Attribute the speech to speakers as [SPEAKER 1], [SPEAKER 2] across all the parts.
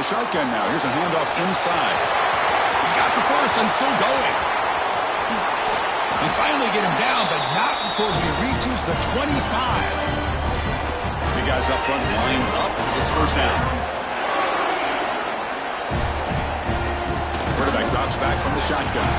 [SPEAKER 1] Shotgun now. Here's a handoff inside. He's got the first and still going. They finally get him down, but not before he reaches the 25. The guys up front lined up. It's first down. Quarterback drops back from the shotgun.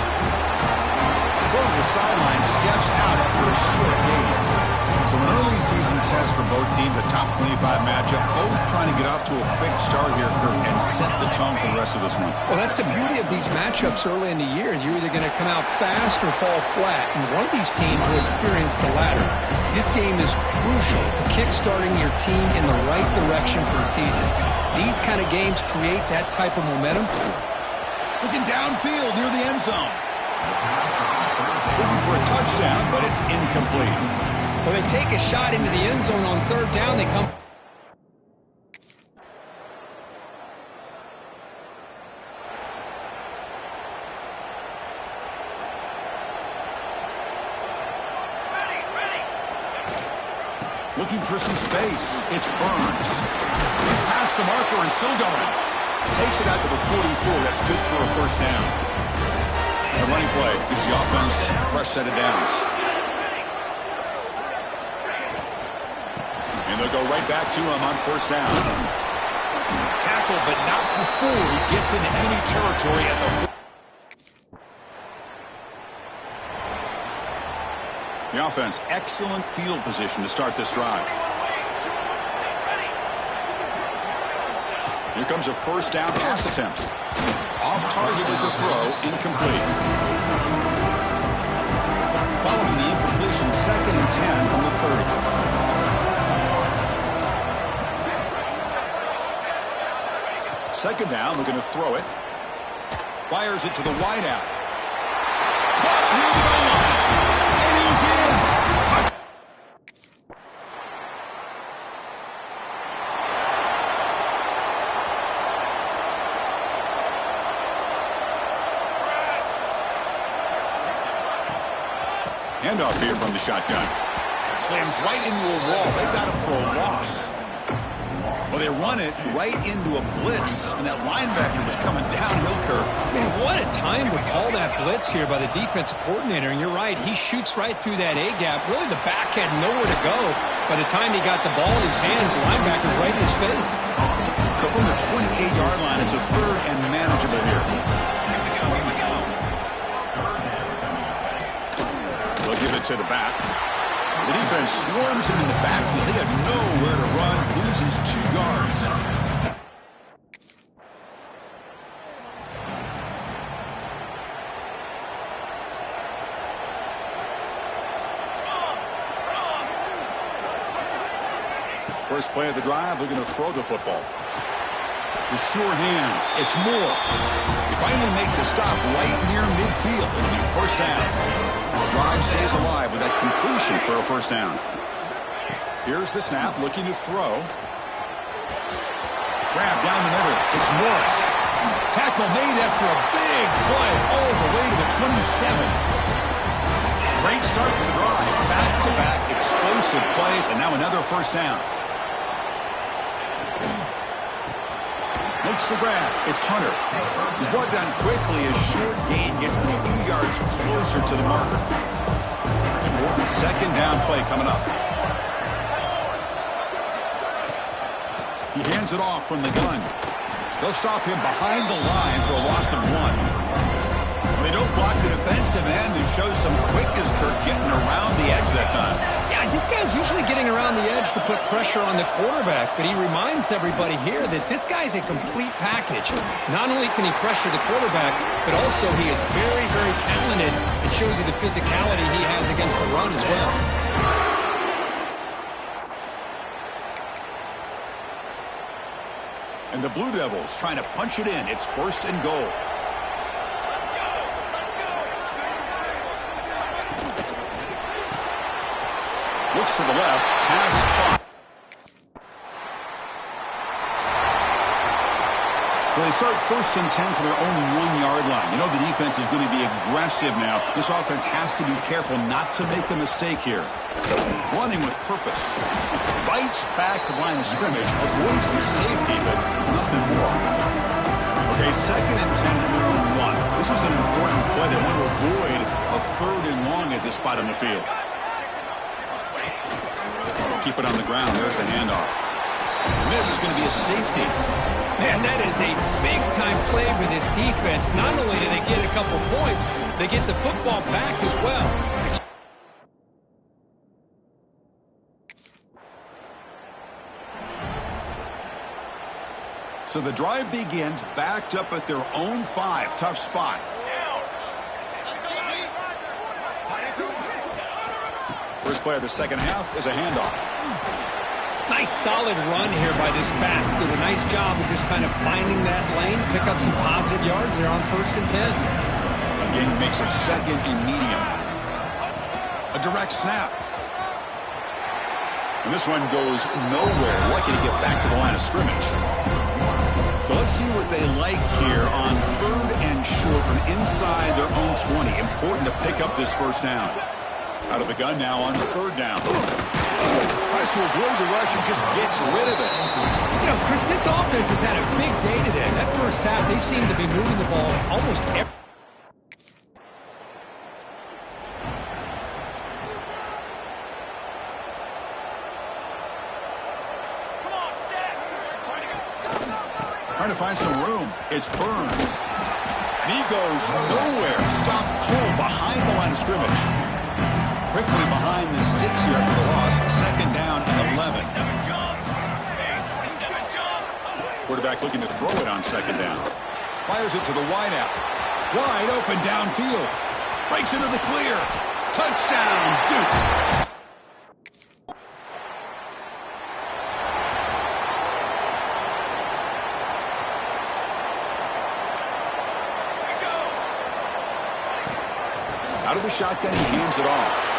[SPEAKER 1] Go to the sideline, steps out after a short game. So an early season test for both teams, a top 25 matchup. Both trying to get off to a quick start here, Kirk, and set the tone for the rest of this one.
[SPEAKER 2] Well, that's the beauty of these matchups early in the year. You're either going to come out fast or fall flat, and one of these teams will experience the latter. This game is crucial, kick-starting your team in the right direction for the season. These kind of games create that type of momentum.
[SPEAKER 1] Looking downfield near the end zone. Looking for a touchdown, but it's incomplete.
[SPEAKER 2] Well, they take a shot into the end zone on third down. They come.
[SPEAKER 1] Looking for some space. It's Burns. He's past the marker and still going. Takes it out to the 44. That's good for a first down. The running play gives the offense a fresh set of downs. And they'll go right back to him on first down. Tackle, but not before he gets into enemy territory at the 4. The offense, excellent field position to start this drive. Here comes a first down pass attempt. Off target with the throw, incomplete. Following the incompletion, 2nd and 10 from the 30. Second down, looking to throw it. Fires it to the wideout. Caught near the goal line. And he's in. Touch. Handoff here from the shotgun. Slams right into a wall. They've got him for a loss. Well, they run it right into a blitz, and that linebacker was coming downhill, Kirk.
[SPEAKER 2] Man, what a time to call that blitz here by the defensive coordinator. And you're right, he shoots right through that A-gap. Really, the back had nowhere to go. By the time he got the ball in his hands, the linebacker's right in his face.
[SPEAKER 1] So from the 28-yard line, it's a 3rd and manageable here. They'll give it to the back. The defense swarms him in the backfield. They have nowhere to run. Loses 2 yards. First play of the drive, looking to throw the football. The sure hands. It's Moore. They finally make the stop right near midfield. It'll be first down. Drive stays alive with that completion for a first down. Here's the snap, looking to throw. Grab down the middle. It's Morris. Tackle made after a big play all the way to the 27. Great start to the drive. Back-to-back explosive plays, and now another first down. Makes the grab. It's Hunter. He's brought down quickly. A short gain gets them a few yards closer to the marker. Important second down play coming up. He hands it off from the gun. They'll stop him behind the line for a loss of 1. They don't block the defensive end and show some quickness, Kirk, getting around the edge that time.
[SPEAKER 2] Yeah, this guy's usually getting around the edge to put pressure on the quarterback, but he reminds everybody here that this guy's a complete package. Not only can he pressure the quarterback, but also he is very, very talented and shows you the physicality he has against the run as well.
[SPEAKER 1] And the Blue Devils trying to punch it in. It's 1st and goal. Looks to the left. Pass caught. So they start 1st and 10 from their own 1-yard line. You know the defense is going to be aggressive now. This offense has to be careful not to make a mistake here. Running with purpose. Fights back the line of scrimmage. Avoids the safety, but nothing more. Okay, 2nd and 10 from their own 1. This was an important play. They want to avoid a 3rd and long at this spot on the field. Keep it on the ground. There's the handoff. And this is going to be a safety.
[SPEAKER 2] Man, that is a big-time play for this defense. Not only do they get a couple points, they get the football back as well.
[SPEAKER 1] So the drive begins backed up at their own 5. Tough spot. First play of the second half is a handoff.
[SPEAKER 2] Nice solid run here by this back. Did a nice job of just kind of finding that lane, pick up some positive yards there on 1st and 10.
[SPEAKER 1] A gain makes it 2nd and medium. A direct snap. And this one goes nowhere. Lucky to get back to the line of scrimmage. So let's see what they like here on 3rd and short from inside their own 20. Important to pick up this first down. Out of the gun now on 3rd down. Tries to avoid the rush and just gets rid of it.
[SPEAKER 2] You know, Chris, this offense has had a big day today. That first half, they seem to be moving the ball almost every.
[SPEAKER 1] Trying to find some room. It's Burns. And he goes nowhere. Stopped cold behind the line of scrimmage. Quickly behind the sticks here after the loss. 2nd down and 11. Quarterback looking to throw it on 2nd down. Fires it to the wideout. Wide open downfield. Breaks into the clear. Touchdown, Duke. Out of the shotgun, he hands it off.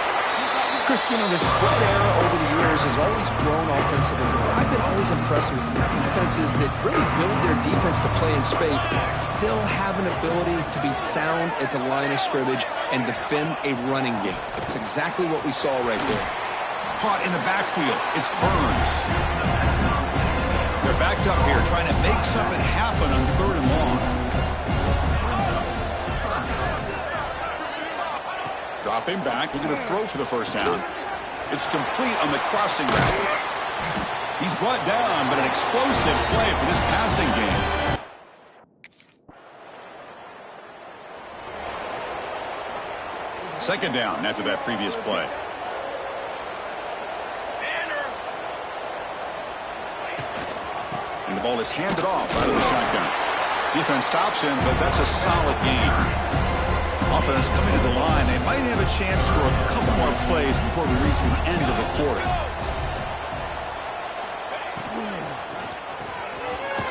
[SPEAKER 2] Chris, you know, the spread era over the years has always grown offensively. I've been always impressed with defenses that really build their defense to play in space, still have an ability to be sound at the line of scrimmage and defend a running game. It's exactly what we saw right there.
[SPEAKER 1] Caught in the backfield. It's Burns. They're backed up here trying to make something happen on 3rd and long. Dropping back, looking to throw for the first down. It's complete on the crossing route. He's brought down, but an explosive play for this passing game. Second down after that previous play. And the ball is handed off out of the shotgun. Defense stops him, but that's a solid gain. Offense coming to the line. They might have a chance for a couple more plays before we reach the end of the quarter.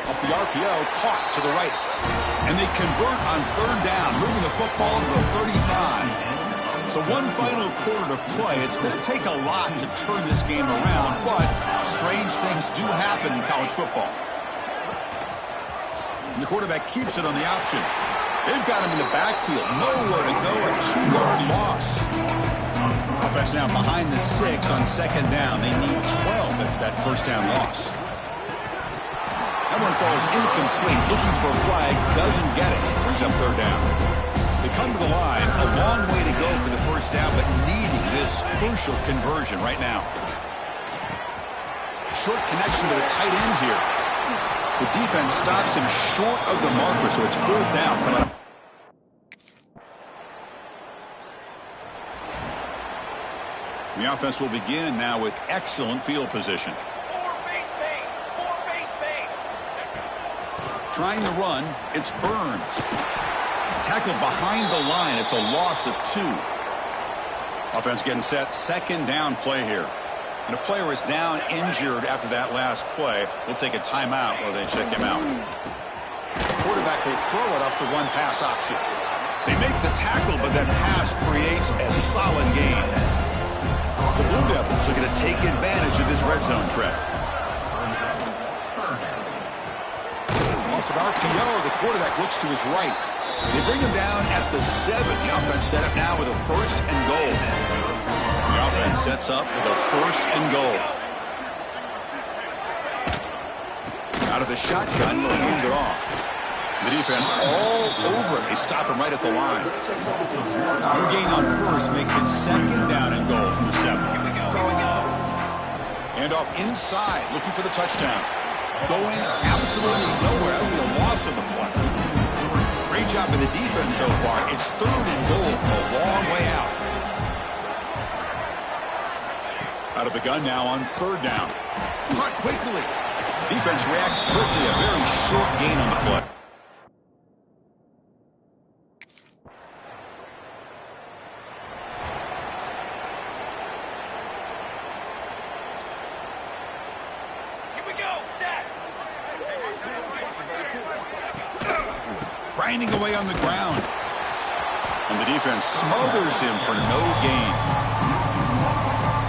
[SPEAKER 1] Off the RPO, caught to the right. And they convert on 3rd down, moving the football to the 35. So one final quarter to play. It's going to take a lot to turn this game around, but strange things do happen in college football. And the quarterback keeps it on the option. They've got him in the backfield. Nowhere to go. A 2-yard loss. Offense now behind the sticks on 2nd down. They need 12 after that first down loss. That one falls incomplete. Looking for a flag. Doesn't get it. Brings up 3rd down. They come to the line. A long way to go for the first down, but needing this crucial conversion right now. Short connection to the tight end here. The defense stops him short of the marker, so it's 4th down coming up. The offense will begin now with excellent field position. Trying to run, it's Burns. Tackled behind the line, it's a loss of 2. Offense getting set, 2nd down play here. And a player is down injured after that last play. We'll take a timeout while they check him out. Quarterback will throw it off the one pass option. They make the tackle, but that pass creates a solid gain. The Blue Devils are going to take advantage of this red zone trap. Off an RPO, the quarterback looks to his right. They bring him down at the 7. The offense set up now with a 1st and goal. The offense sets up with a 1st and goal. Out of the shotgun, they'll hand it off. The defense all over it. They stop him right at the line. No gain on 1st makes it 2nd down and goal from the 7. And off inside, looking for the touchdown. Going absolutely nowhere. That'll be a loss on the play. Great job by the defense so far. It's 3rd and goal from a long way out. Out of the gun now on 3rd down. Caught quickly. Defense reacts quickly, a very short gain on the play. Grinding away on the ground. And the defense smothers him for no gain.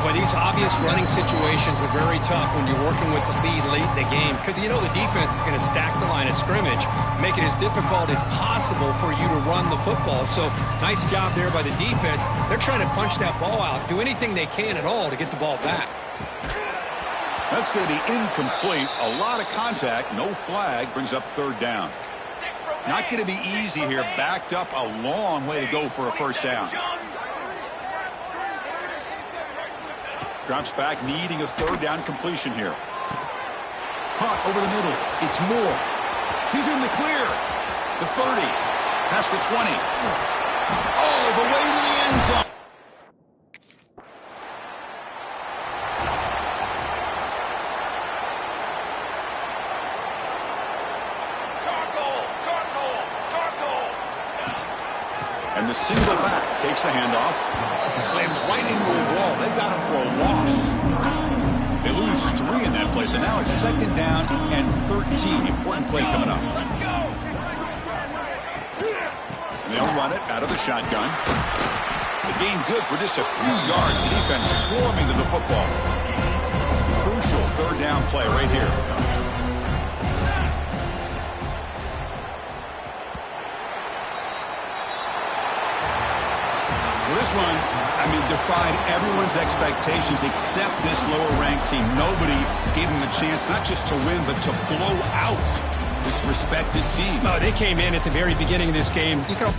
[SPEAKER 2] Well, these obvious running situations are very tough when you're working with the lead late in the game because you know the defense is going to stack the line of scrimmage, make it as difficult as possible for you to run the football. So nice job there by the defense. They're trying to punch that ball out, do anything they can at all to get the ball back.
[SPEAKER 1] That's going to be incomplete. A lot of contact. No flag. Brings up third down. Not going to be easy here. Backed up a long way to go for a first down. Drops back, needing a third down completion here. Caught over the middle. It's Moore. He's in the clear. The 30. Past the 20. All the way to the end zone. And the single back takes the handoff. Slams right into a wall. They got him for a loss. They lose 3 in that play, so now it's second down and 13. Important play coming up. And they'll run it out of the shotgun. The gain good for just a few yards. The defense swarming to the football. Crucial third down play right here. This one, I mean, defied everyone's expectations except this lower-ranked team. Nobody gave them a chance not just to win, but to blow out this respected team.
[SPEAKER 2] Oh, they came in at the very beginning of this game. You know,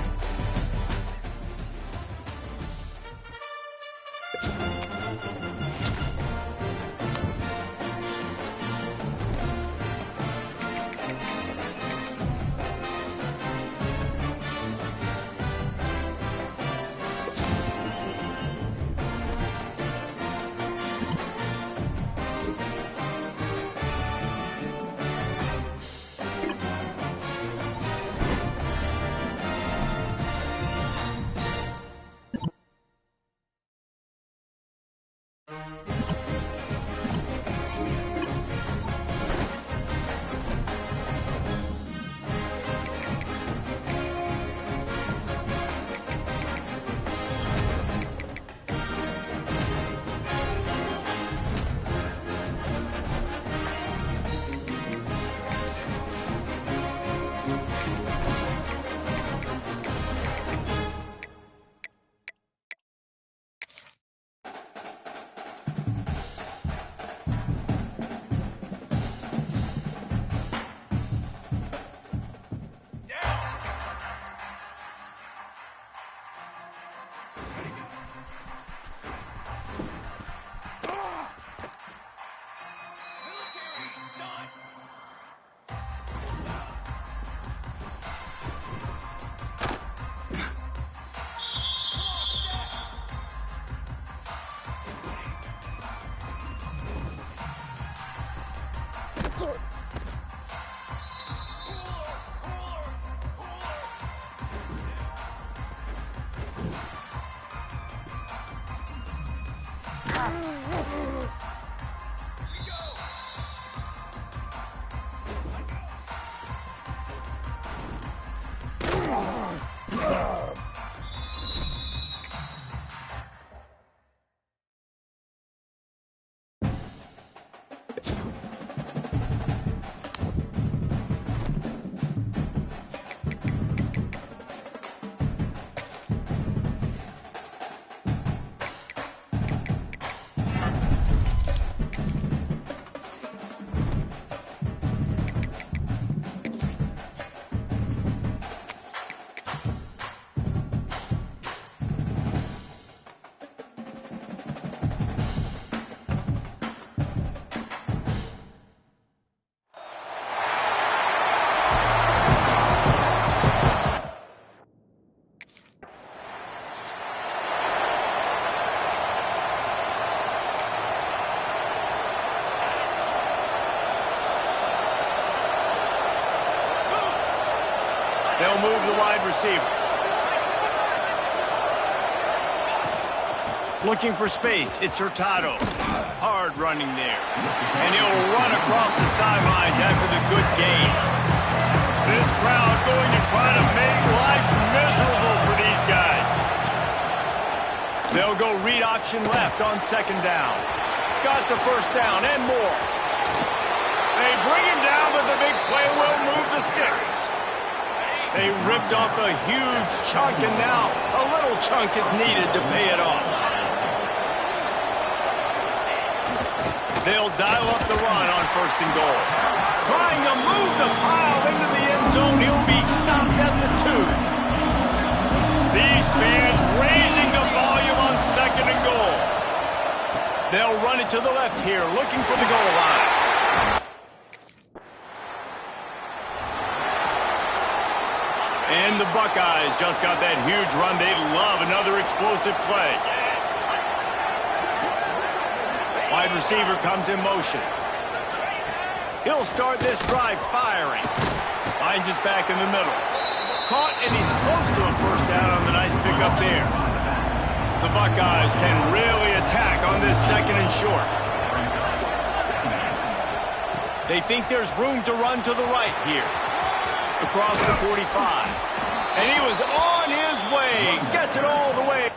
[SPEAKER 3] They'll move the wide receiver. Looking for space. It's Hurtado. Hard running there. And he'll run across the sidelines after the good gain. This crowd going to try to make life miserable for these guys. They'll go read option left on second down. Got the first down and more. They bring him down, but the big play will move the sticks. They ripped off a huge chunk, and now a little chunk is needed to pay it off. They'll dial up the run on first and goal. Trying to move the pile into the end zone. He'll be stopped at the 2. These fans raising the volume on second and goal. They'll run it to the left here, looking for the goal line. And the Buckeyes just got that huge run. They love another explosive play. Wide receiver comes in motion. He'll start this drive firing. Finds his back in the middle. Caught, and he's close to a first down on the nice pickup there. The Buckeyes can really attack on this second and short. They think there's room to run to the right here. Across the 45. And he was on his way. Gets it all the way.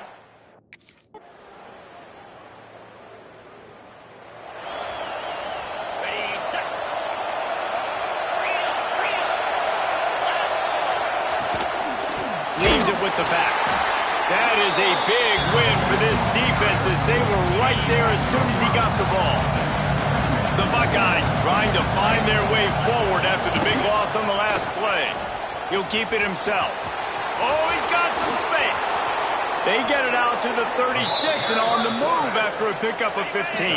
[SPEAKER 3] Leaves it with the back. That is a big win for this defense as they were right there as soon as he got the ball. The Buckeyes trying to find their way forward after the big loss on the last play. He'll keep it himself. Oh, he's got some space. They get it out to the 36 and on the move after a pickup of 15.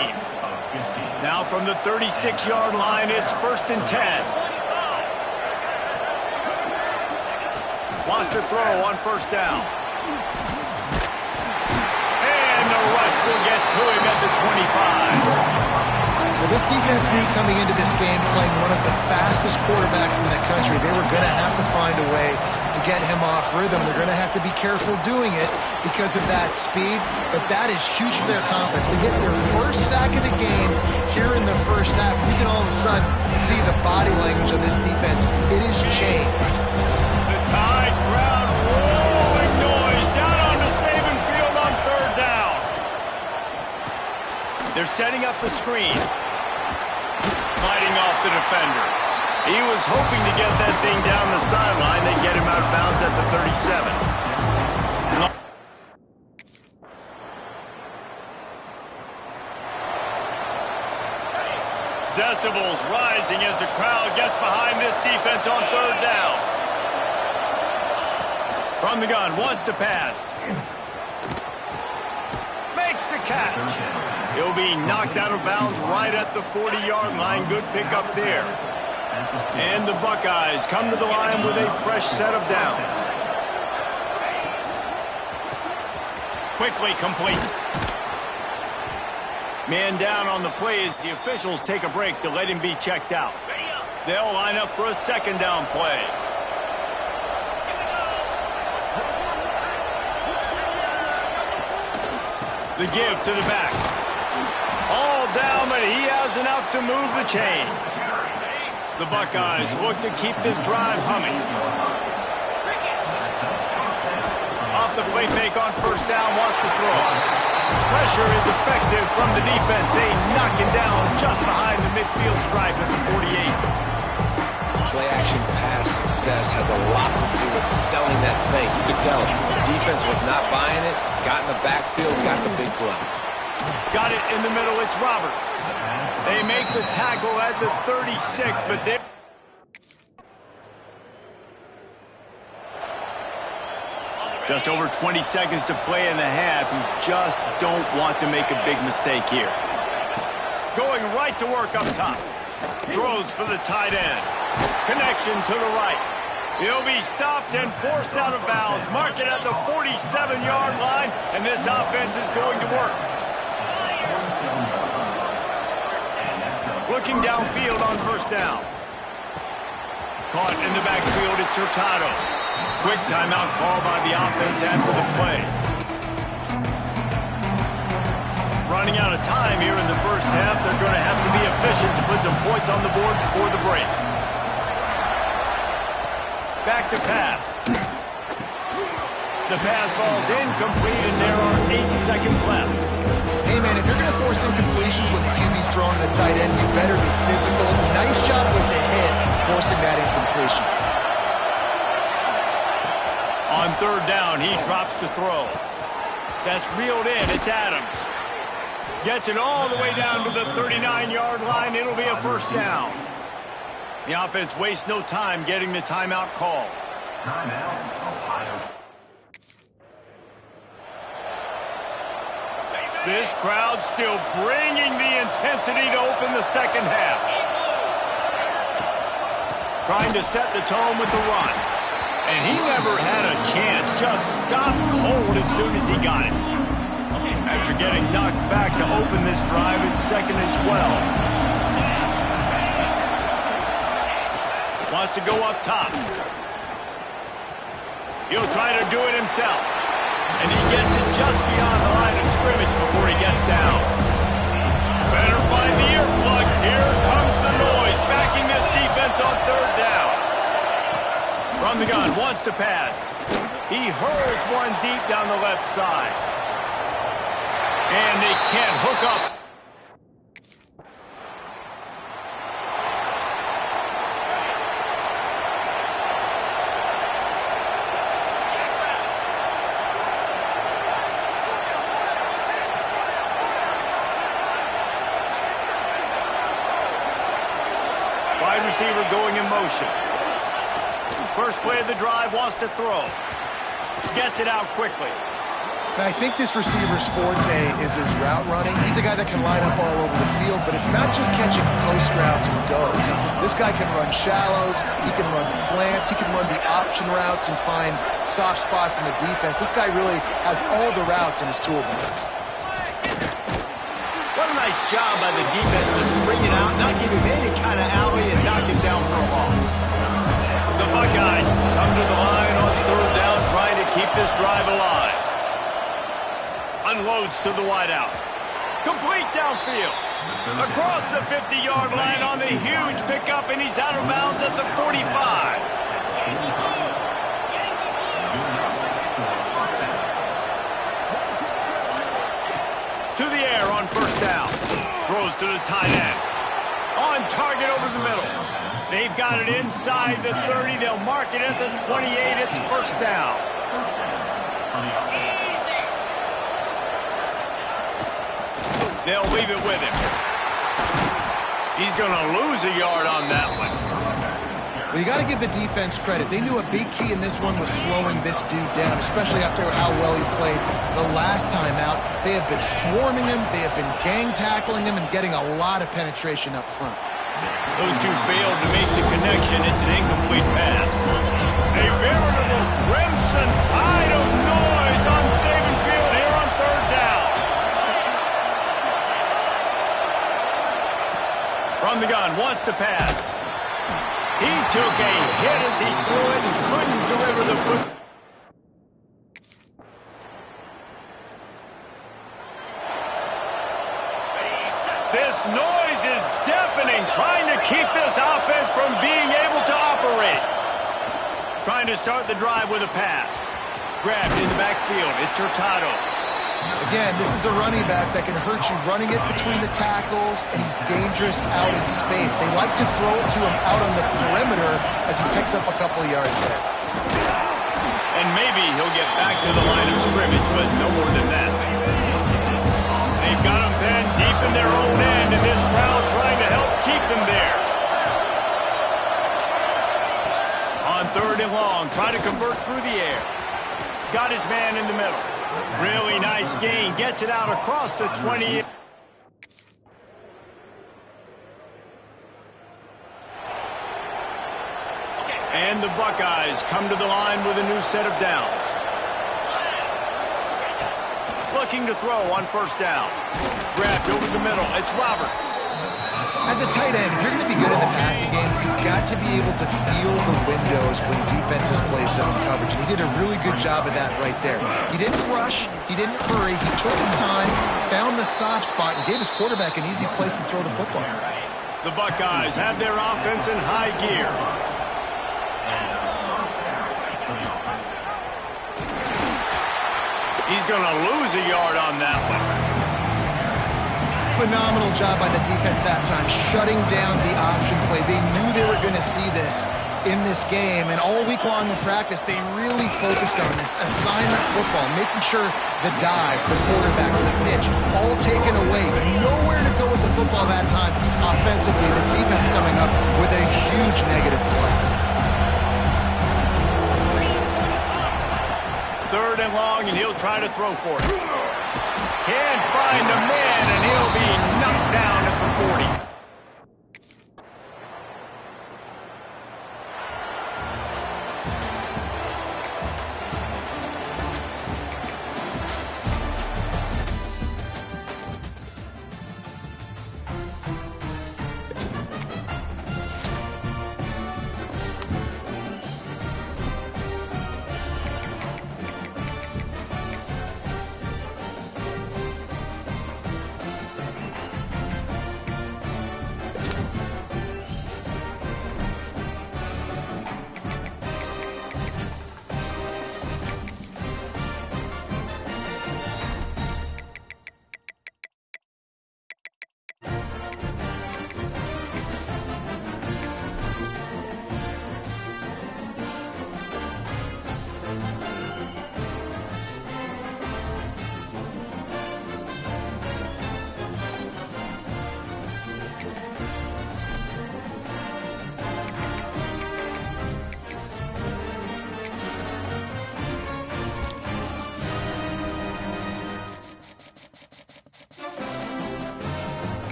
[SPEAKER 3] Now from the 36-yard line, it's first and 10. Wants to throw on first down. And the rush will get to him at the 25.
[SPEAKER 4] Well, this defense knew coming into this game, playing one of the fastest quarterbacks in the country, they were going to have to find a way to get him off rhythm. They're going to have to be careful doing it because of that speed, but that is huge for their confidence. They get their first sack of the game here in the first half. You can all of a sudden see the body language of this defense. It has changed.
[SPEAKER 3] The Tide crowd rolling noise down on the Saban field on third down. They're setting up the screen. Fighting off the defender. He was hoping to get that thing down the sideline. They get him out of bounds at the 37. Decibels rising as the crowd gets behind this defense on third down. From the gun, wants to pass. Makes the catch. He'll be knocked out of bounds right at the 40-yard line. Good pickup there. And the Buckeyes come to the line with a fresh set of downs. Quickly complete. Man down on the play as the officials take a break to let him be checked out. They'll line up for a second down play. The give to the back. All down, but he has enough to move the chains. The Buckeyes look to keep this drive humming. Off the play fake on first down, wants to throw. Pressure is effective from the defense. They knock him down just behind the midfield stripe at the 48.
[SPEAKER 5] Play-action pass success has a lot to do with selling that fake. You could tell the defense was not buying it, got in the backfield, got the big play.
[SPEAKER 3] Got it in the middle, it's Roberts. They make the tackle at the 36, but they... Just over 20 seconds to play in the half. You just don't want to make a big mistake here. Going right to work up top. Throws for the tight end. Connection to the right. He'll be stopped and forced out of bounds. Mark it at the 47-yard line, and this offense is going to work. Looking downfield on first down. Caught in the backfield, it's Hurtado. Quick timeout call by the offense after the play. Running out of time here in the first half. They're going to have to be efficient to put some points on the board before the break. Back to pass. The pass falls incomplete, and there are 8 seconds left.
[SPEAKER 4] Hey, man, if you're going to force incompletions when the QB's throwing the tight end, you better be physical. Nice job with the hit, forcing that incompletion.
[SPEAKER 3] On third down, he drops to throw. That's reeled in. It's Adams. Gets it all the way down to the 39-yard line. It'll be a first down. The offense wastes no time getting the timeout call.
[SPEAKER 6] Timeout, Ohio.
[SPEAKER 3] This crowd still bringing the intensity to open the second half. Trying to set the tone with the run. And he never had a chance. Just stopped cold as soon as he got it. After getting knocked back to open this drive, it's 2nd and 12. Wants to go up top. He'll try to do it himself. And he gets it just beyond the line of scrimmage before he gets down. Better find the earplugs. Here comes the noise, backing this defense on third down. From the gun, wants to pass. He hurls one deep down the left side. And they can't hook up. Wide receiver going in motion. First play of the drive, wants to throw. Gets it out quickly.
[SPEAKER 4] And I think this receiver's forte is his route running. He's a guy that can line up all over the field, but it's not just catching post routes and goes. This guy can run shallows, he can run slants, he can run the option routes and find soft spots in the defense. This guy really has all the routes in his toolbox.
[SPEAKER 3] What a nice job by the defense to string it out, not give him any kind of alley, and knock him down for a loss. The Buckeyes come to the line on third down, trying to keep this drive alive. Unloads to the wideout. Complete downfield. Across the 50-yard line on the huge pickup, and he's out of bounds at the 45. To the air on first down. Throws to the tight end. On target over the middle. They've got it inside the 30. They'll mark it at the 28. It's first down. They'll leave it with him. He's going to lose a yard on that one.
[SPEAKER 4] Well, you got to give the defense credit. They knew a big key in this one was slowing this dude down, especially after how well he played the last time out. They have been swarming him. They have been gang tackling him and getting a lot of penetration up front.
[SPEAKER 3] Those two failed to make the connection. It's an incomplete pass. A veritable crimson tide of noise on Saban Field here on third down. From the gun, wants to pass. He took a hit as he threw it and couldn't deliver the foot. This noise is deafening, trying to keep this offense from being able to operate. Trying to start the drive with a pass. Grabbed in the backfield. It's Hurtado.
[SPEAKER 4] Again, this is a running back that can hurt you running it between the tackles, and he's dangerous out in space. They like to throw it to him out on the perimeter as he picks up a couple of yards there.
[SPEAKER 3] And maybe he'll get back to the line of scrimmage, but no more than that. They've got him pinned deep in their own end, and this crowd trying to help keep them there. On third and long, trying to convert through the air. Got his man in the middle. Really nice gain. Gets it out across the 20. And the Buckeyes come to the line with a new set of downs. Looking to throw on first down. Grabbed over the middle. It's Roberts.
[SPEAKER 4] As a tight end, if you're going to be good in the passing game, you've got to be able to feel the windows when defenses play zone coverage, and he did a really good job of that right there. He didn't rush, he didn't hurry, he took his time, found the soft spot, and gave his quarterback an easy place to throw the football.
[SPEAKER 3] The Buckeyes have their offense in high gear. He's going to lose a yard on that one.
[SPEAKER 4] Phenomenal job by the defense that time, shutting down the option play. They knew they were going to see this in this game, and all week long in practice, they really focused on this assignment football, making sure the dive, the quarterback, the pitch, all taken away. Nowhere to go with the football that time offensively. The defense coming up with a huge negative play.
[SPEAKER 3] 3rd and long, and he'll try to throw for it. Can't find the man, and he'll be knocked down at the 40.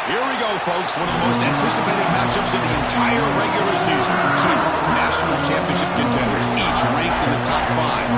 [SPEAKER 1] Here we go, folks. One of the most anticipated matchups of the entire regular season. 2 national championship contenders, each ranked in the top 5.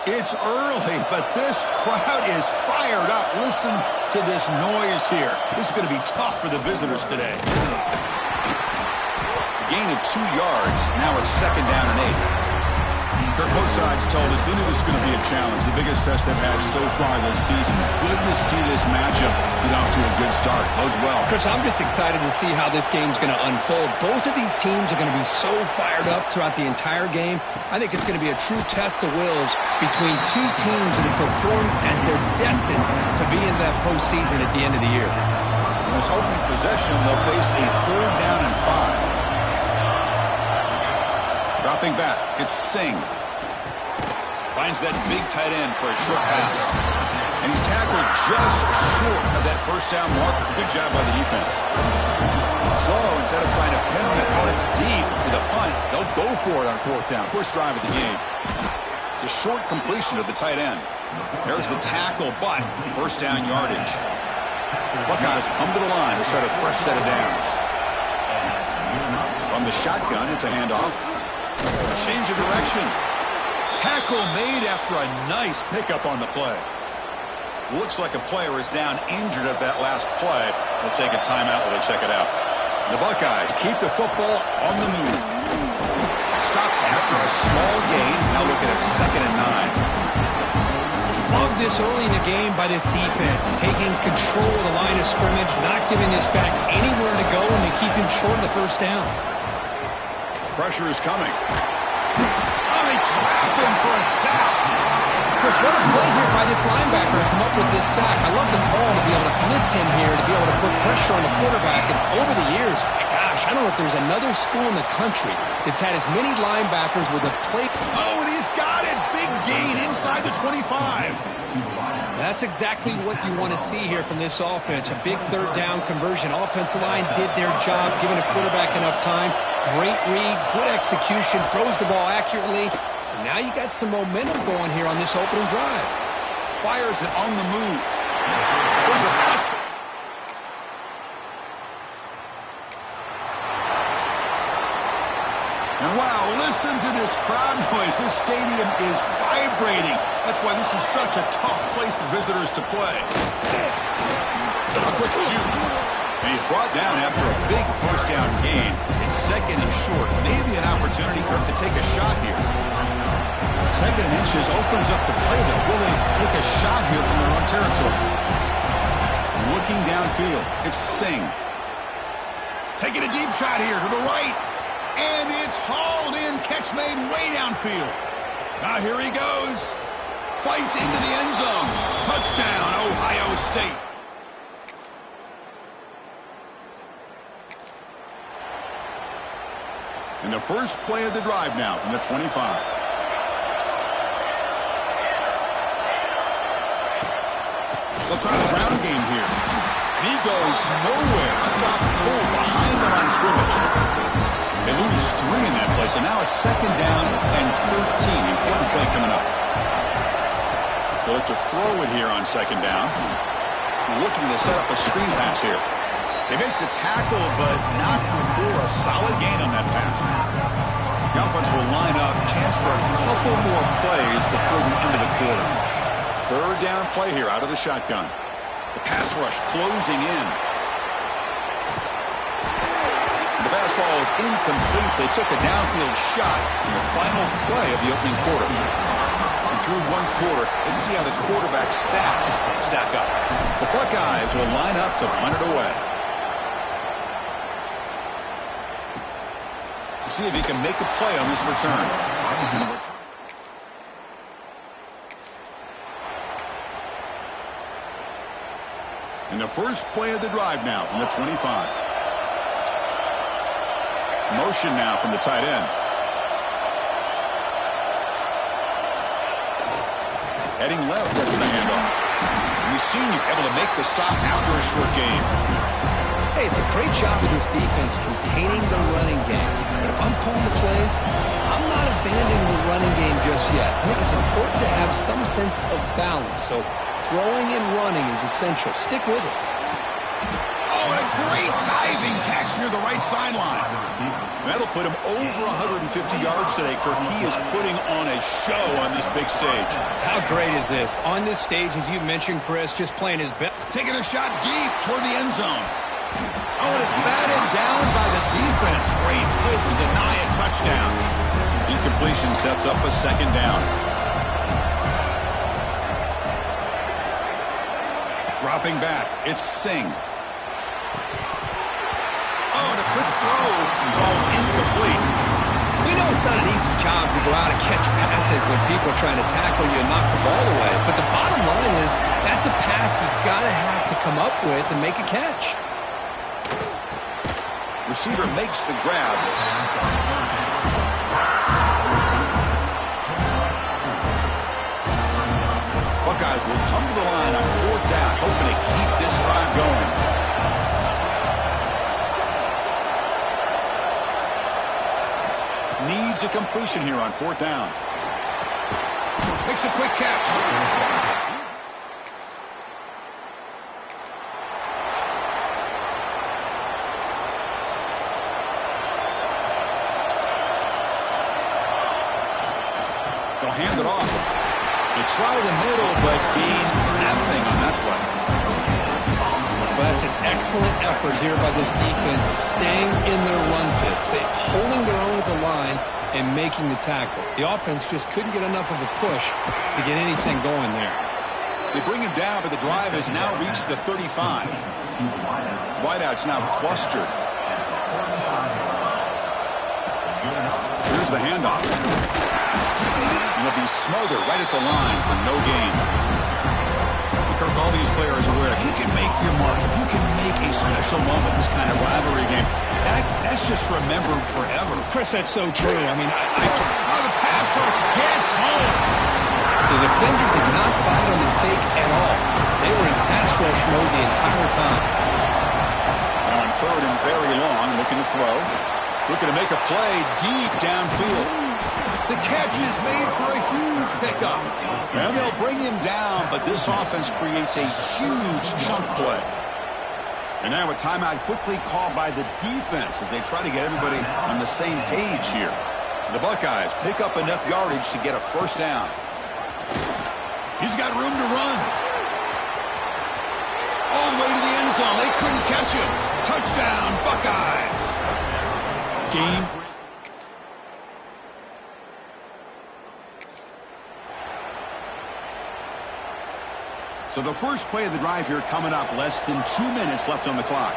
[SPEAKER 1] It's early, but this crowd is fired up. Listen to this noise here. This is going to be tough for the visitors today. Gain of 2 yards. Now it's 2nd down and 8. Kirk, both sides told us they knew this was going to be a challenge, the biggest test they've had so far this season. Good to see this matchup get off to a good start. Bodes well.
[SPEAKER 2] Chris, I'm just excited to see how this game's going to unfold. Both of these teams are going to be so fired up throughout the entire game. I think it's going to be a true test of wills between 2 teams that have performed as they're destined to be in that postseason at the end of the year.
[SPEAKER 1] In this opening possession, they'll face a 3rd down and 5. Dropping back, it's Singh. Finds that big tight end for a short pass. And he's tackled just short of that 1st down marker. Good job by the defense. So instead of trying to pin the opponents deep with a punt, they'll go for it on 4th down. First drive of the game. It's a short completion of the tight end. There's the tackle, but 1st down yardage. Buckeyes come to the line to set a fresh set of downs. From the shotgun, it's a handoff. Change of direction. Tackle made after a nice pickup on the play. Looks like a player is down injured at that last play. We'll take a timeout while they check it out. The Buckeyes keep the football on the move. Stop after a small gain. Now looking at 2nd and 9.
[SPEAKER 2] Love this early in the game by this defense, taking control of the line of scrimmage, not giving this back anywhere to go, and they keep him short of the first down.
[SPEAKER 1] Pressure is coming. Oh, they trap him for a sack.
[SPEAKER 2] Chris, what a play here by this linebacker to come up with this sack. I love the call to be able to blitz him here, to be able to put pressure on the quarterback. And over the years, my gosh, I don't know if there's another school in the country that's had as many linebackers with a play.
[SPEAKER 1] Oh, and he's got it. Big gain inside the 25.
[SPEAKER 2] That's exactly what you want to see here from this offense. A big third down conversion. Offensive line did their job, giving a quarterback enough time. Great read, good execution, throws the ball accurately. And now you got some momentum going here on this opening drive.
[SPEAKER 1] Fires it on the move. There's a pass. And wow, listen to this crowd noise. This stadium is vibrating. That's why this is such a tough place for visitors to play. A quick shoot. And he's brought down after a big first down gain. It's 2nd and short. Maybe an opportunity, Kirk, to take a shot here. 2nd and inches opens up the playbook. Will they take a shot here from their own territory? Looking downfield, it's Singh. Taking a deep shot here to the right. And it's hauled in. Catch made way downfield. Now here he goes. Fights into the end zone. Touchdown, Ohio State. And the first play of the drive now from the 25. They'll try the ground game here. And he goes nowhere. Stop cold behind the line of scrimmage. They lose 3 in that play, so now it's 2nd down and 13. Important play coming up. They'll look to throw it here on 2nd down. Looking to set up a screen pass here. They make the tackle, but not before a solid gain on that pass. The offense will line up. Chance for a couple more plays before the end of the quarter. 3rd down play here out of the shotgun. The pass rush closing in. The pass ball is incomplete. They took a downfield shot in the final play of the opening quarter. And through one quarter, let's see how the quarterback stats stack up. The Buckeyes will line up to punt it away. See if he can make a play on this return. And the first play of the drive now from the 25. Motion now from the tight end. Heading left after the handoff. And the senior able to make the stop after a short game.
[SPEAKER 2] Hey, it's a great job of this defense containing the running game. But if I'm calling the plays, I'm not abandoning the running game just yet. I think it's important to have some sense of balance. So throwing and running is essential. Stick with it.
[SPEAKER 1] Oh, and a great diving catch near the right sideline. That'll put him over 150 yards today, Kirk. He is putting on a show on this big stage.
[SPEAKER 2] How great is this? On this stage, as you mentioned, Chris, just playing his best.
[SPEAKER 1] Taking a shot deep toward the end zone. Oh, and it's batted down by the defense. Great play to deny a touchdown. Incompletion sets up a 2nd down. Dropping back, it's Singh. Oh, and a quick throw falls incomplete.
[SPEAKER 2] We know it's not an easy job to go out and catch passes when people are trying to tackle you and knock the ball away. But the bottom line is that's a pass you got to have to come up with and make a catch.
[SPEAKER 1] Receiver makes the grab. Buckeyes will come to the line on 4th down, hoping to keep this drive going. Needs a completion here on 4th down. Makes a quick catch. They'll hand it off. They try the middle, but gain nothing on that play.
[SPEAKER 2] Well, that's an excellent effort here by this defense, staying in their run fits. They're holding their own at the line and making the tackle. The offense just couldn't get enough of a push to get anything going there.
[SPEAKER 1] They bring him down, but the drive has now reached the 35. Wideout's now clustered. Here's the handoff. And he'll be smothered right at the line for no gain. Kirk, all these players are aware if you can make your mark, if you can make a special moment, this kind of rivalry game, that's just remembered forever.
[SPEAKER 2] Chris, that's so true. I mean,
[SPEAKER 1] the pass rush gets home.
[SPEAKER 2] The defender did not bite on the fake at all. They were in pass rush mode the entire time.
[SPEAKER 1] Now on third and very long, looking to throw. Looking to make a play deep downfield. The catch is made for a huge pickup. And they'll bring him down, but this offense creates a huge chunk play. And now a timeout quickly called by the defense as they try to get everybody on the same page here. The Buckeyes pick up enough yardage to get a first down. He's got room to run. All the way to the end zone. They couldn't catch him. Touchdown, Buckeyes. Game. So the first play of the drive here coming up. Less than 2 minutes left on the clock.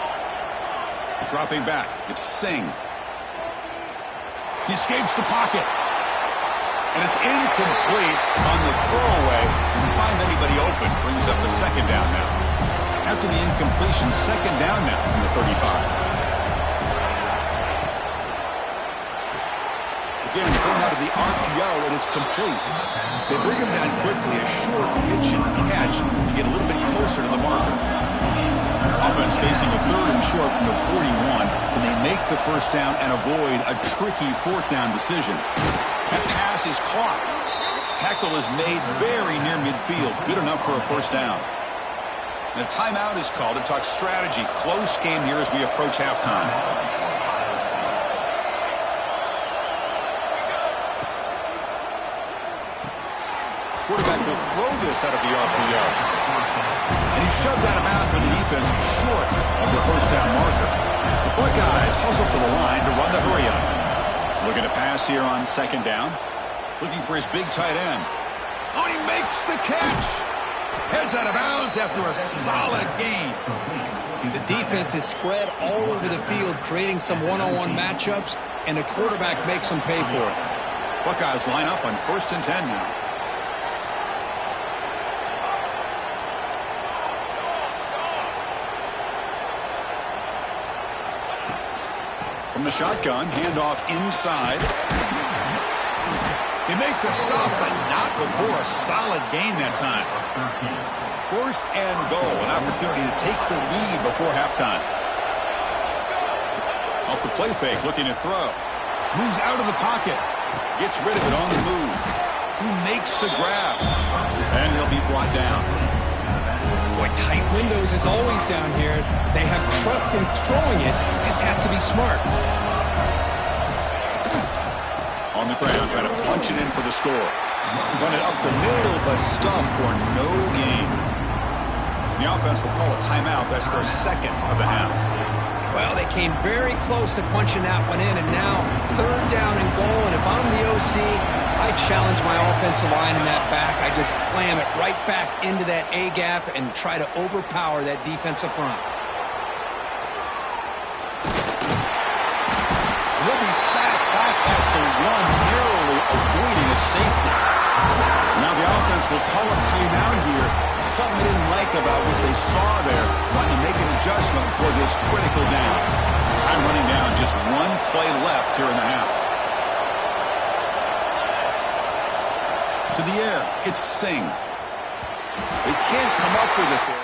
[SPEAKER 1] Dropping back. It's Singh. He escapes the pocket. And it's incomplete on the throwaway. Didn't find anybody open. Brings up the second down now. After the incompletion, second down now from the 35. Again, thrown out of the RPO, and it's complete. They bring him down quickly, a short pitch and catch to get a little bit closer to the marker. Offense facing a third and short from the 41. Can they make the first down and avoid a tricky fourth down decision? That pass is caught. Tackle is made very near midfield. Good enough for a first down. And a timeout is called to talk strategy. Close game here as we approach halftime. Quarterback will throw this out of the RPO. And he's shoved out of bounds by the defense short of the first down marker. The Buckeyes hustle to the line to run the hurry up. Looking to pass here on second down. Looking for his big tight end. Oh, he makes the catch. Heads out of bounds after a solid gain.
[SPEAKER 2] The defense is spread all over the field, creating some one-on-one matchups, and the quarterback makes them pay for it.
[SPEAKER 1] Buckeyes line up on 1st and 10 now. From the shotgun, handoff inside. They make the stop, but not before a solid gain that time. 1st and goal, an opportunity to take the lead before halftime. Off the play fake, looking to throw. Moves out of the pocket. Gets rid of it on the move. Who makes the grab? And he'll be brought down.
[SPEAKER 2] Boy, tight windows is always down here. They have trust in throwing it. Just have to be smart.
[SPEAKER 1] On the ground, trying to punch it in for the score. Run it up the middle, but stuff for no gain. The offense will call a timeout. That's their second of the half.
[SPEAKER 2] Well, they came very close to punching that one in, and now 3rd down and goal. And if I'm the OC, I challenge my offensive line in that back. I just slam it right back into that A-gap and try to overpower that defensive front.
[SPEAKER 1] He'll be sacked back at the 1, narrowly avoiding a safety. Now the offense will call a timeout here. Something they didn't like about what they saw there. Wanting to make an adjustment for this critical down. Time running down, just 1 play left here in the half. To the air, it's Singh. They can't come up with it there.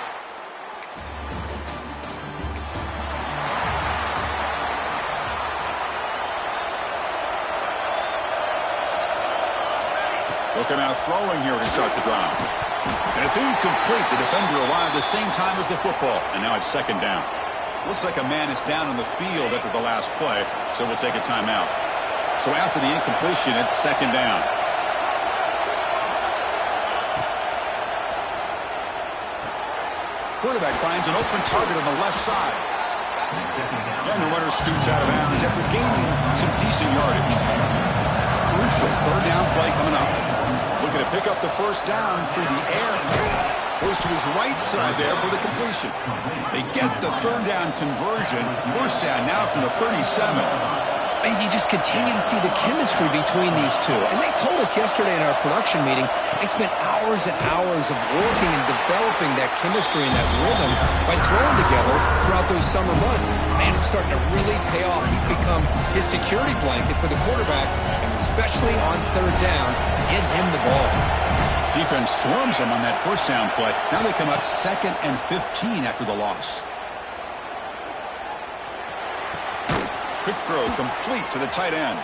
[SPEAKER 1] Looking out throwing here to start the drive. And it's incomplete. The defender arrived the same time as the football. And now it's second down. Looks like a man is down on the field after the last play, so we'll take a timeout. So after the incompletion, it's second down. Quarterback finds an open target on the left side. And the runner scoots out of bounds after gaining some decent yardage. Crucial third down play coming up. Looking to pick up the first down through the air. Goes to his right side there for the completion. They get the third down conversion. First down now from the 37.
[SPEAKER 2] And you just continue to see the chemistry between these two. And they told us yesterday in our production meeting, they spent hours and hours of working and developing that chemistry and that rhythm by throwing together throughout those summer months. Man, it's starting to really pay off. He's become his security blanket for the quarterback, and especially on third down, get him the ball.
[SPEAKER 1] Defense swarms him on that first down play. Now they come up 2nd and 15 after the loss. Quick throw complete to the tight end.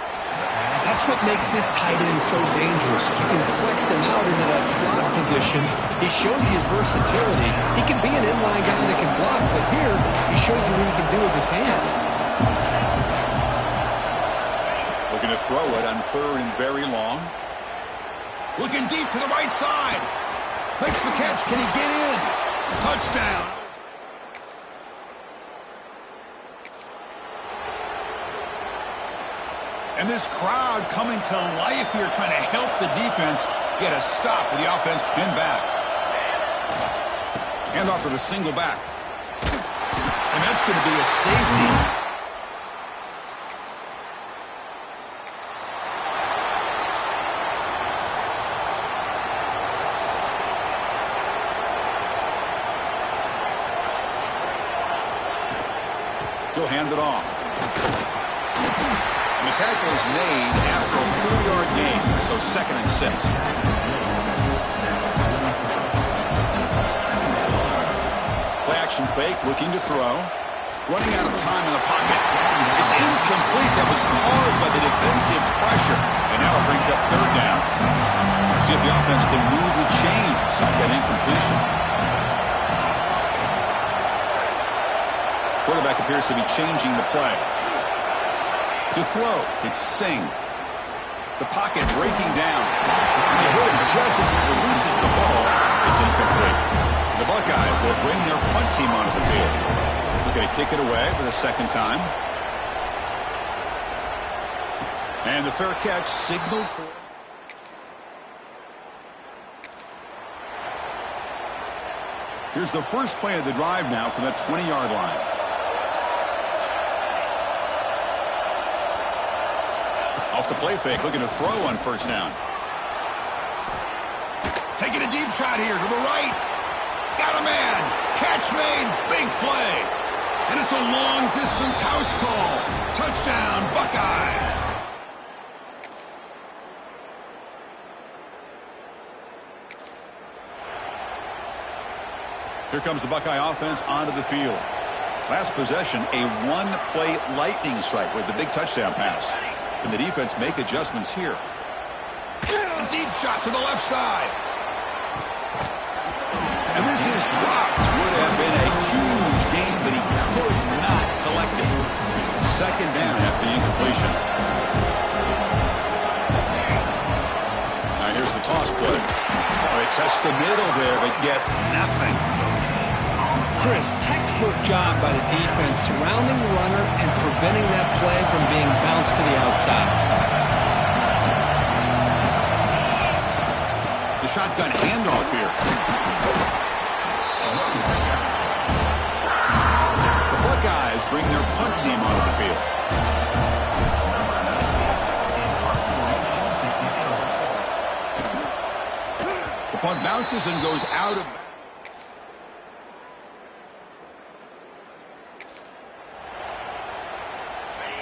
[SPEAKER 2] That's what makes this tight end so dangerous. You can flex him out into that slot position. He shows you his versatility. He can be an inline guy that can block, but here he shows you what he can do with his hands.
[SPEAKER 1] Looking to throw it on third and very long. Looking deep to the right side. Makes the catch. Can he get in? Touchdown. And this crowd coming to life here, trying to help the defense get a stop with the offense pinned back. Hand off for the single back. And that's going to be a safety. He'll hand it off. And the tackle is made after a 4-yard gain, so 2nd and 6. Play action fake, looking to throw. Running out of time in the pocket. It's incomplete. That was caused by the defensive pressure. And now it brings up third down. Let's see if the offense can move the chains on that incompletion. Quarterback appears to be changing the play. To throw, it's Singh. The pocket breaking down. And they hit him just as he releases the ball. It's incomplete. The Buckeyes will bring their punt team onto the field. Looking to kick it away for the second time. And the fair catch signaled for. Here's the first play of the drive now from the 20-yard line. Off the play fake, looking to throw on first down. Taking a deep shot here to the right. Got a man. Catch made. Big play. And it's a long-distance house call. Touchdown, Buckeyes. Here comes the Buckeye offense onto the field. Last possession, a one-play lightning strike with the big touchdown pass. Can the defense make adjustments here? A deep shot to the left side. And this is dropped. Would have been a huge gain, but he could not collect it. Second down after the incompletion. Now here's the toss play. They test the middle there, but get nothing.
[SPEAKER 2] Chris, textbook job by the defense surrounding the runner and preventing that play from being bounced to the outside.
[SPEAKER 1] The shotgun handoff here. The Buckeyes bring their punt team onto the field. The punt bounces and goes out of.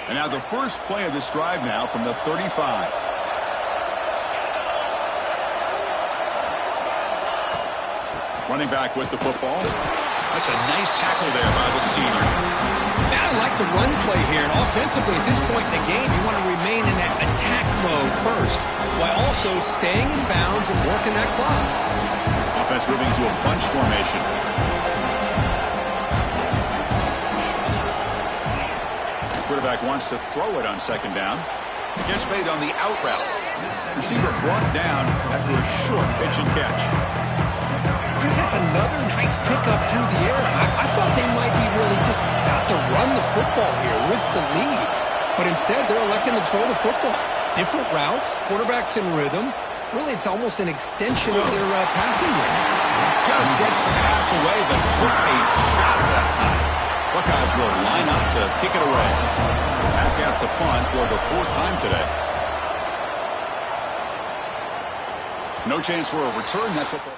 [SPEAKER 1] And now the first play of this drive now from the 35. Running back with the football. That's a nice tackle there by the senior.
[SPEAKER 2] Man, I like the run play here. And offensively, at this point in the game, you want to remain in that attack mode first, while also staying in bounds and working that clock.
[SPEAKER 1] Offense moving to a bunch formation. Quarterback wants to throw it on second down. Catch made on the out route. Receiver brought down after a short pitch and catch.
[SPEAKER 2] Chris, that's another nice pickup through the air. I thought they might be really just about to run the football here with the lead. But instead, they're electing to throw the football. Different routes, quarterback's in rhythm. Really, it's almost an extension of their passing game.
[SPEAKER 1] Just gets the pass away, but took a shot that time. Buckeyes will line up to kick it away. Back out to punt for the 4th time today. No chance for a return. That football.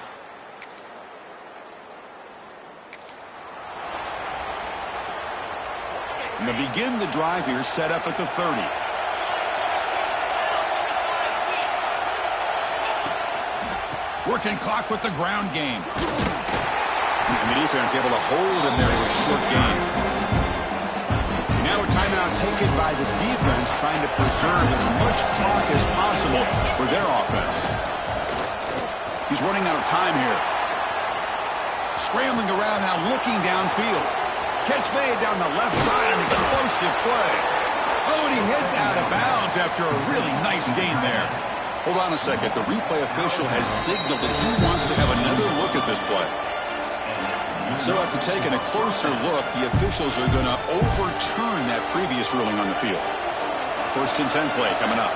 [SPEAKER 1] And to begin the drive here, set up at the 30. Working clock with the ground game. And the defense able to hold him there to a short gain. Now a timeout taken by the defense, trying to preserve as much clock as possible for their offense. He's running out of time here. Scrambling around now, looking downfield. Catch made down the left side, an explosive play. Oh, and he heads out of bounds after a really nice gain there. Hold on a second. The replay official has signaled that he wants to have another look at this play. So after taking a closer look, the officials are going to overturn that previous ruling on the field. 1st and 10 play coming up.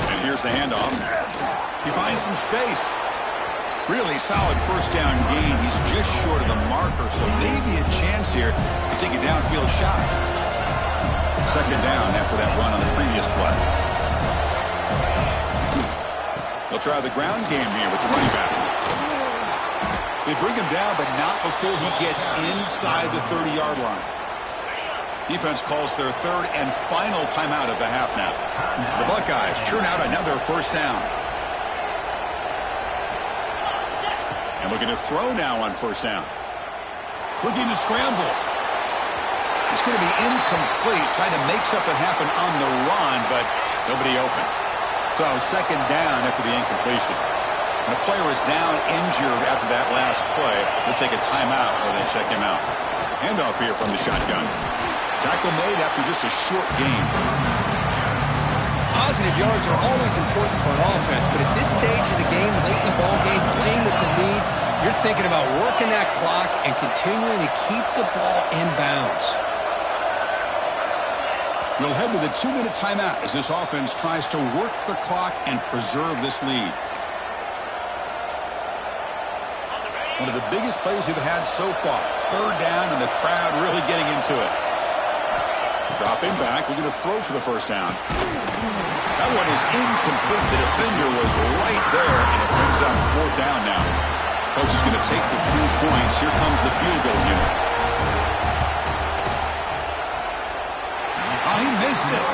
[SPEAKER 1] And here's the handoff. He finds some space. Really solid 1st down gain. He's just short of the marker, so maybe a chance here to take a downfield shot. 2nd down after that run on the previous play. They'll try the ground game here with the running back. They bring him down, but not before he gets inside the 30-yard line. Defense calls their 3rd and final timeout of the half now. The Buckeyes churn out another 1st down. And looking to throw now on 1st down. Looking to scramble. It's going to be incomplete. Trying to make something happen on the run, but nobody open. So 2nd down after the incompletion. And the player is down injured after that last play. They'll take a timeout or they check him out. Handoff here from the shotgun. Tackle made after just a short gain.
[SPEAKER 2] Positive yards are always important for an offense, but at this stage of the game, late in the ball game, playing with the lead, you're thinking about working that clock and continuing to keep the ball in bounds.
[SPEAKER 1] We'll head to the 2-minute timeout as this offense tries to work the clock and preserve this lead. One of the biggest plays we've had so far. 3rd down and the crowd really getting into it. Dropping back, we're going to throw for the 1st down. That one is incomplete. The defender was right there, and it brings up 4th down now. Coach is going to take the 3 points. Here comes the field goal unit. Oh, he missed it.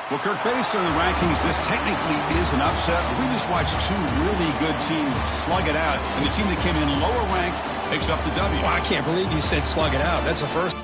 [SPEAKER 1] Well, Kirk, based on the rankings, this technically is an upset. We just watched 2 really good teams slug it out, and the team that came in lower ranked picks up the W.
[SPEAKER 2] Well, I can't believe you said slug it out. That's the first.